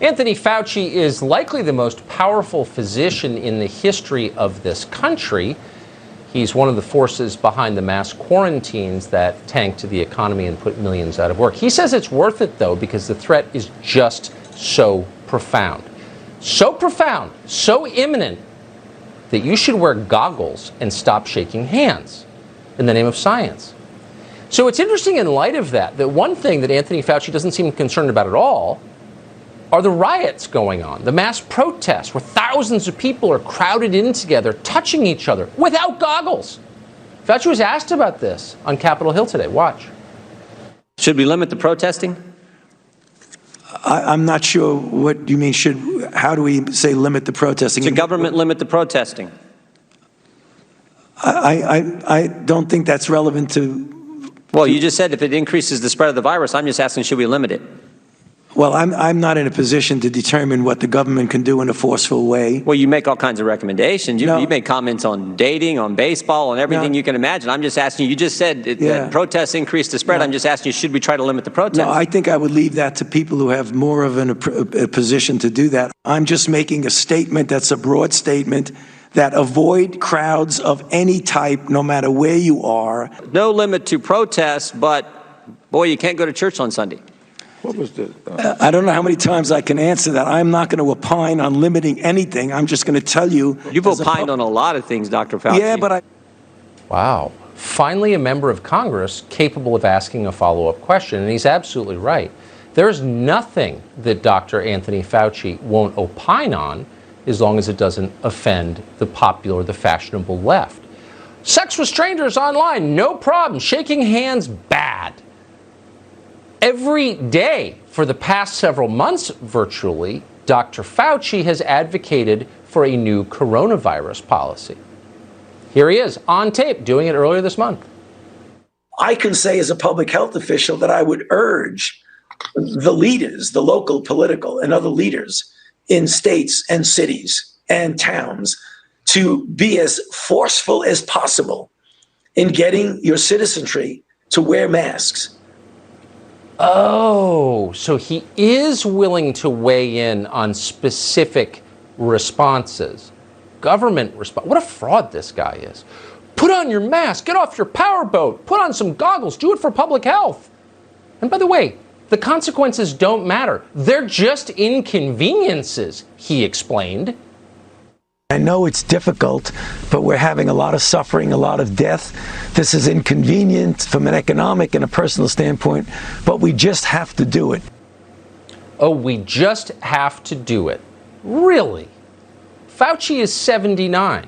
Anthony Fauci is likely the most powerful physician in the history of this country. He's one of the forces behind the mass quarantines that tanked the economy and put millions out of work. He says it's worth it, though, because the threat is just so profound. So profound, so imminent, that you should wear goggles and stop shaking hands in the name of science. So it's interesting in light of that one thing that Anthony Fauci doesn't seem concerned about at all are the riots going on, the mass protests where thousands of people are crowded in together, touching each other without goggles. Fauci was asked about this on Capitol Hill today. Watch. Should we limit the protesting? I'm not sure what you mean. How do we say limit the protesting? Should government limit the protesting? I don't think that's relevant to. Well, you just said if it increases the spread of the virus. I'm just asking, should we limit it? Well, I'm not in a position to determine what the government can do in a forceful way. Well, you make all kinds of recommendations. You make comments on dating, on baseball, on everything you can imagine. I'm just asking you just said that protests increase the spread. I'm just asking you, should we try to limit the protests? No, I think I would leave that to people who have more of a position to do that. I'm just making a statement that's a broad statement that avoid crowds of any type, no matter where you are. No limit to protests, but, boy, you can't go to church on Sunday. What was the? I don't know how many times I can answer that. I'm not going to opine on limiting anything. I'm just going to tell you. You've opined on a lot of things, Dr. Fauci. Yeah, but Wow. Finally, a member of Congress capable of asking a follow-up question, and he's absolutely right. There's nothing that Dr. Anthony Fauci won't opine on as long as it doesn't offend the popular, the fashionable left. Sex with strangers online, no problem. Shaking hands, bad. Every day for the past several months, virtually, Dr. Fauci has advocated for a new coronavirus policy. Here he is on tape doing it earlier this month. I can say as a public health official that I would urge the leaders, the local political and other leaders in states and cities and towns to be as forceful as possible in getting your citizenry to wear masks. Oh, so he is willing to weigh in on specific responses. Government response. What a fraud this guy is. Put on your mask, get off your powerboat, put on some goggles, do it for public health. And by the way, the consequences don't matter. They're just inconveniences, he explained. I know it's difficult, but we're having a lot of suffering, a lot of death. This is inconvenient from an economic and a personal standpoint, but we just have to do it. Oh, we just have to do it. Really? Fauci is 79.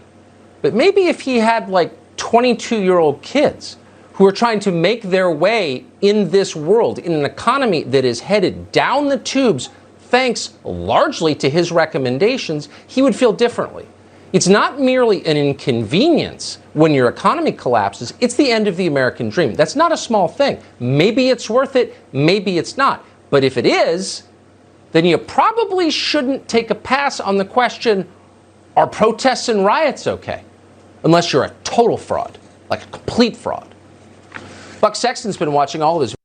But maybe if he had like 22-year-old kids who are trying to make their way in this world, in an economy that is headed down the tubes, thanks largely to his recommendations, he would feel differently. It's not merely an inconvenience when your economy collapses, it's the end of the American dream. That's not a small thing. Maybe it's worth it, maybe it's not. But if it is, then you probably shouldn't take a pass on the question, are protests and riots okay? Unless you're a total fraud, like a complete fraud. Buck Sexton's been watching all of this.